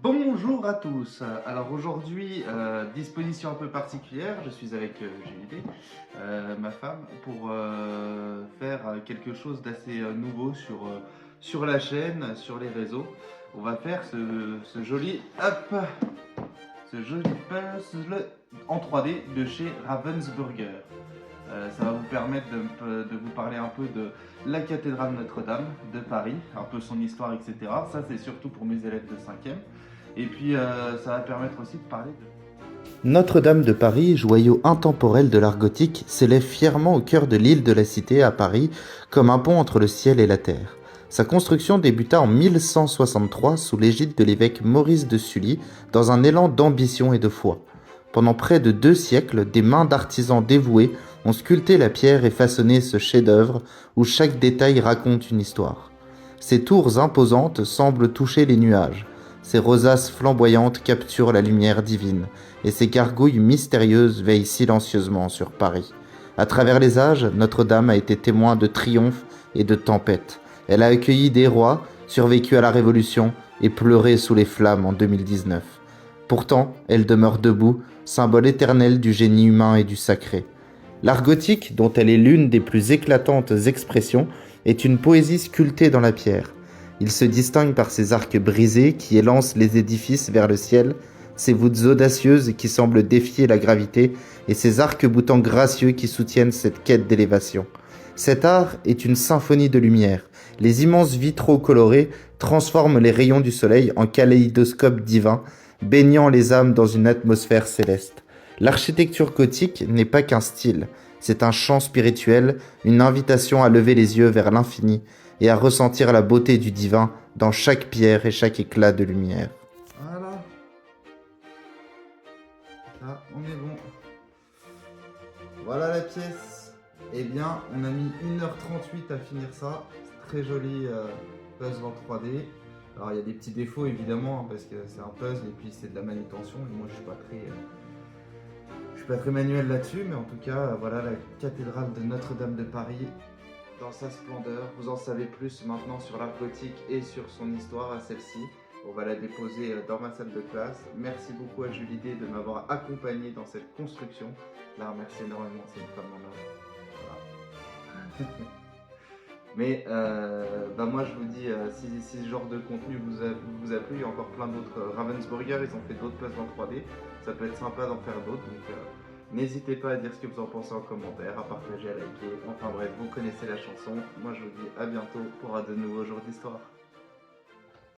Bonjour à tous. Alors aujourd'hui, disposition un peu particulière, je suis avec Julie, ma femme, pour faire quelque chose d'assez nouveau sur la chaîne, sur les réseaux. On va faire ce joli, hop, ce joli puzzle en 3D de chez Ravensburger. Ça va vous permettre de vous parler un peu de la cathédrale Notre-Dame de Paris, un peu son histoire, etc. Ça, c'est surtout pour mes élèves de 5e. Et puis, ça va permettre aussi de parler de... Notre-Dame de Paris, joyau intemporel de l'art gothique, s'élève fièrement au cœur de l'île de la Cité à Paris, comme un pont entre le ciel et la terre. Sa construction débuta en 1163 sous l'égide de l'évêque Maurice de Sully, dans un élan d'ambition et de foi. Pendant près de 2 siècles, des mains d'artisans dévoués ont sculpté la pierre et façonné ce chef-d'œuvre où chaque détail raconte une histoire. Ces tours imposantes semblent toucher les nuages. Ces rosaces flamboyantes capturent la lumière divine, et ces gargouilles mystérieuses veillent silencieusement sur Paris. À travers les âges, Notre-Dame a été témoin de triomphes et de tempêtes. Elle a accueilli des rois, survécu à la Révolution et pleuré sous les flammes en 2019. Pourtant, elle demeure debout, symbole éternel du génie humain et du sacré. L'art gothique, dont elle est l'une des plus éclatantes expressions, est une poésie sculptée dans la pierre. Il se distingue par ses arcs brisés qui élancent les édifices vers le ciel, ses voûtes audacieuses qui semblent défier la gravité et ses arcs-boutants gracieux qui soutiennent cette quête d'élévation. Cet art est une symphonie de lumière. Les immenses vitraux colorés transforment les rayons du soleil en kaléidoscope divin, baignant les âmes dans une atmosphère céleste. L'architecture gothique n'est pas qu'un style, c'est un chant spirituel, une invitation à lever les yeux vers l'infini et à ressentir la beauté du divin dans chaque pierre et chaque éclat de lumière. Voilà. Là, on est bon. Voilà la pièce. Eh bien, on a mis 1h38 à finir ça. C'est très joli puzzle en 3D. Alors, il y a des petits défauts évidemment, parce que c'est un puzzle et puis c'est de la manutention. Et moi, je suis pas très manuel là-dessus, mais en tout cas, voilà la cathédrale de Notre-Dame de Paris dans sa splendeur. Vous en savez plus maintenant sur l'art gothique et sur son histoire à celle-ci. On va la déposer dans ma salle de classe. Merci beaucoup à Julie D de m'avoir accompagné dans cette construction. Je la remercie énormément, c'est une femme en or. Voilà. Mais moi je vous dis, si ce genre de contenu vous a plu, il y a encore plein d'autres. Ravensburger, ils ont fait d'autres puzzles en 3D. Ça peut être sympa d'en faire d'autres. Donc n'hésitez pas à dire ce que vous en pensez en commentaire, à partager, à liker. Enfin bref, vous connaissez la chanson. Moi je vous dis à bientôt pour de nouveaux jours d'histoire.